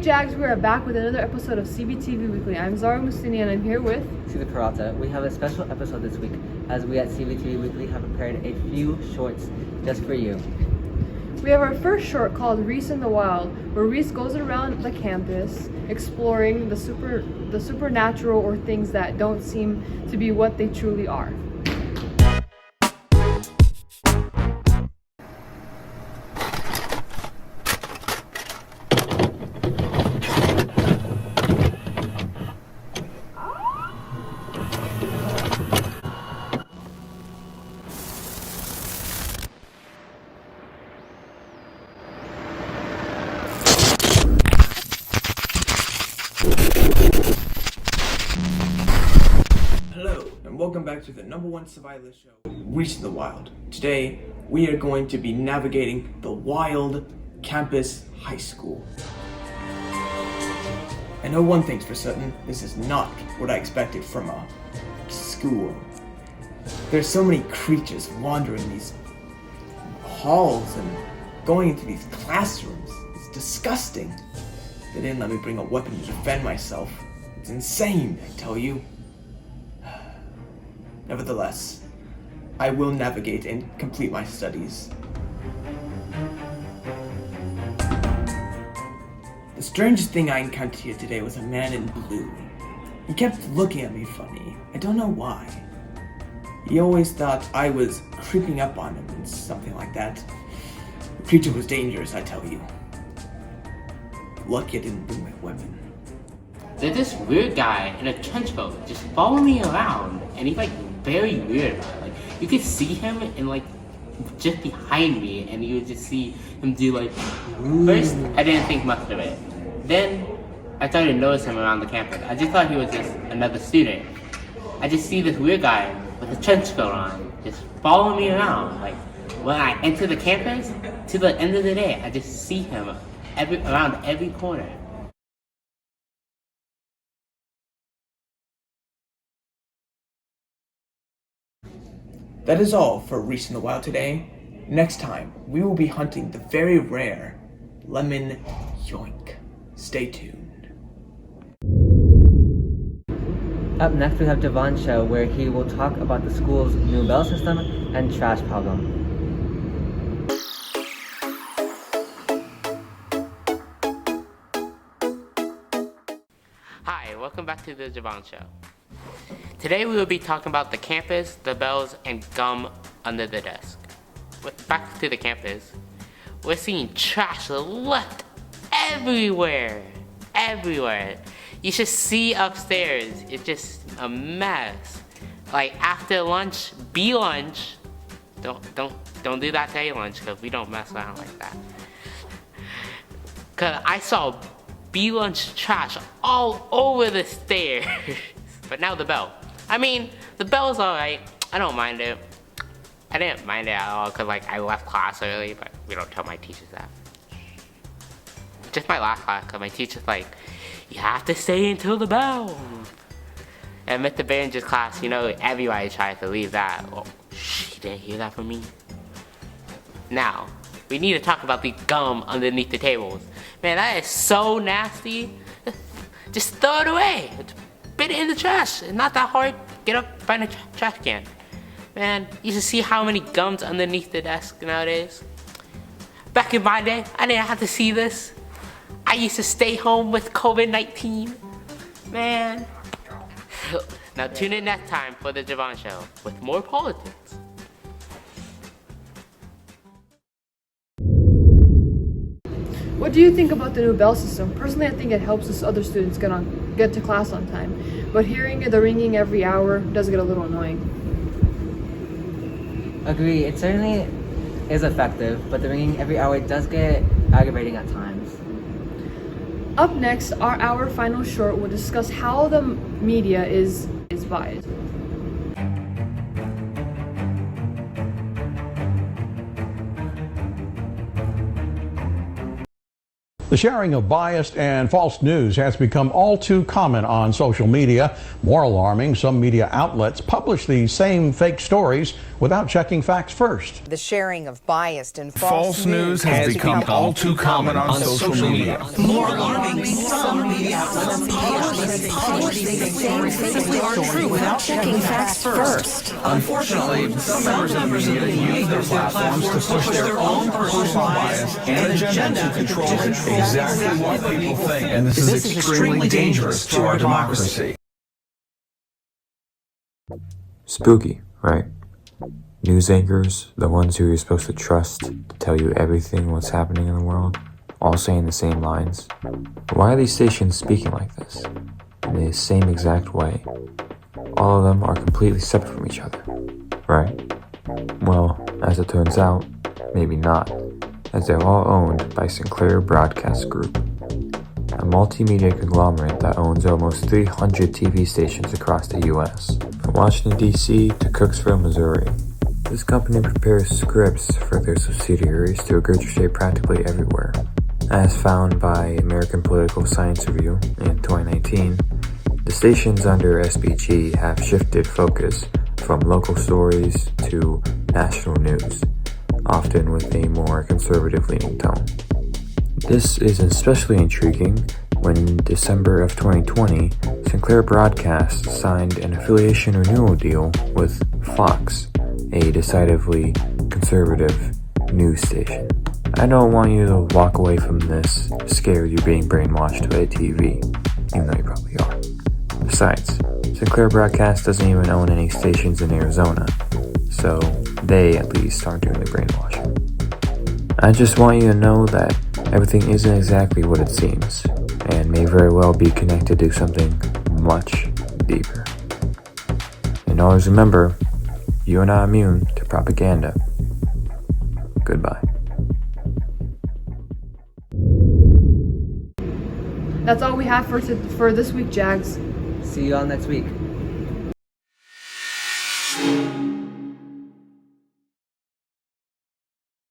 Jags, we are back with another episode of CVTV Weekly. I'm Zara Mustini and I'm here with Caesar Peralta. We have a special episode this week as we at CVTV Weekly have prepared a few shorts just for you. We have our first short called Rhys In The Wild, where Rhys goes around the campus exploring the supernatural or things that don't seem to be what they truly are. Hello, and welcome back to the #1 survivalist show, Rhys In The Wild. Today, we are going to be navigating the wild campus high school. I know one thing's for certain, this is not what I expected from a school. There's so many creatures wandering these halls and going into these classrooms. It's disgusting. They didn't let me bring a weapon to defend myself. It's insane, I tell you. Nevertheless, I will navigate and complete my studies. The strangest thing I encountered here today was a man in blue. He kept looking at me funny. I don't know why. He always thought I was creeping up on him and something like that. The creature was dangerous, I tell you. Lucky I didn't bring my weapon. There's this weird guy in a trench coat just following me around, and he's like very weird about it. Like you could see him in like just behind me, and you would just see him do like. First, I didn't think much of it. Then I started to notice him around the campus. I just thought he was just another student. I just see this weird guy with a trench coat on, just following me around. Like when I enter the campus, to the end of the day, I just see him around every corner. That is all for Rhys In The Wild today. Next time, we will be hunting the very rare lemon yoink. Stay tuned. Up next we have Javon's show where he will talk about the school's new bell system and trash problem. Hi, welcome back to the Javon Show. Today we will be talking about the campus, the bells, and gum under the desk. Back to the campus, we're seeing trash left everywhere. Everywhere. You should see upstairs, it's just a mess. Like after lunch, B-lunch, don't do that to A-lunch because we don't mess around like that. Cause I saw B-lunch trash all over the stairs. But now the bell. I mean, the bell's alright. I don't mind it. I didn't mind it at all because like I left class early, but we don't tell my teachers that. Just my last class because my teacher's like, you have to stay until the bell. And Mr. Behringer's class, you know, everybody tries to leave that. Oh, she didn't hear that from me. Now, we need to talk about the gum underneath the tables. Man, that is so nasty. Just throw it away. Spit it in the trash. It's not that hard. Get up, find a trash can. Man, you should see how many gums underneath the desk nowadays. Back in my day, I didn't have to see this. I used to stay home with COVID-19. Man. Now tune in next time for the Javon Show with more politics. What do you think about the new bell system? Personally, I think it helps us other students get to class on time. But hearing the ringing every hour does get a little annoying. Agree, it certainly is effective, but the ringing every hour does get aggravating at times. Up next, our final short will discuss how the media is biased. The The sharing of biased and false news has become all too common on social media. More alarming, some media outlets publish these same fake stories without checking facts first. The sharing of biased and false news has become all too common on social media. More alarming, some media outlets publish these same fake stories without checking facts first. Unfortunately, some members of the media use their platforms to push their own personal bias and agenda to control exactly what people think, and this is extremely dangerous to our democracy. Spooky, right? News anchors, the ones who you're supposed to trust to tell you everything what's happening in the world, all saying the same lines. Why are these stations speaking like this, in the same exact way? All of them are completely separate from each other, right? Well, as it turns out, maybe not, as they're all owned by Sinclair Broadcast Group, a multimedia conglomerate that owns almost 300 TV stations across the U.S. From Washington, D.C. to Cooksville, Missouri. This company prepares scripts for their subsidiaries to regurgitate practically everywhere. As found by American Political Science Review in 2019, the stations under SBG have shifted focus from local stories to national news, often with a more conservative-leaning tone. This is especially intriguing when in December of 2020, Sinclair Broadcast signed an affiliation renewal deal with Fox, a decidedly conservative news station. I don't want you to walk away from this scared you're being brainwashed by TV, even though you probably are. Besides, Sinclair Broadcast doesn't even own any stations in Arizona, so they at least aren't doing the brainwashing. I just want you to know that everything isn't exactly what it seems, and may very well be connected to something much deeper. And always remember, you are not immune to propaganda. Goodbye. That's all we have for this week, Jags. See you all next week.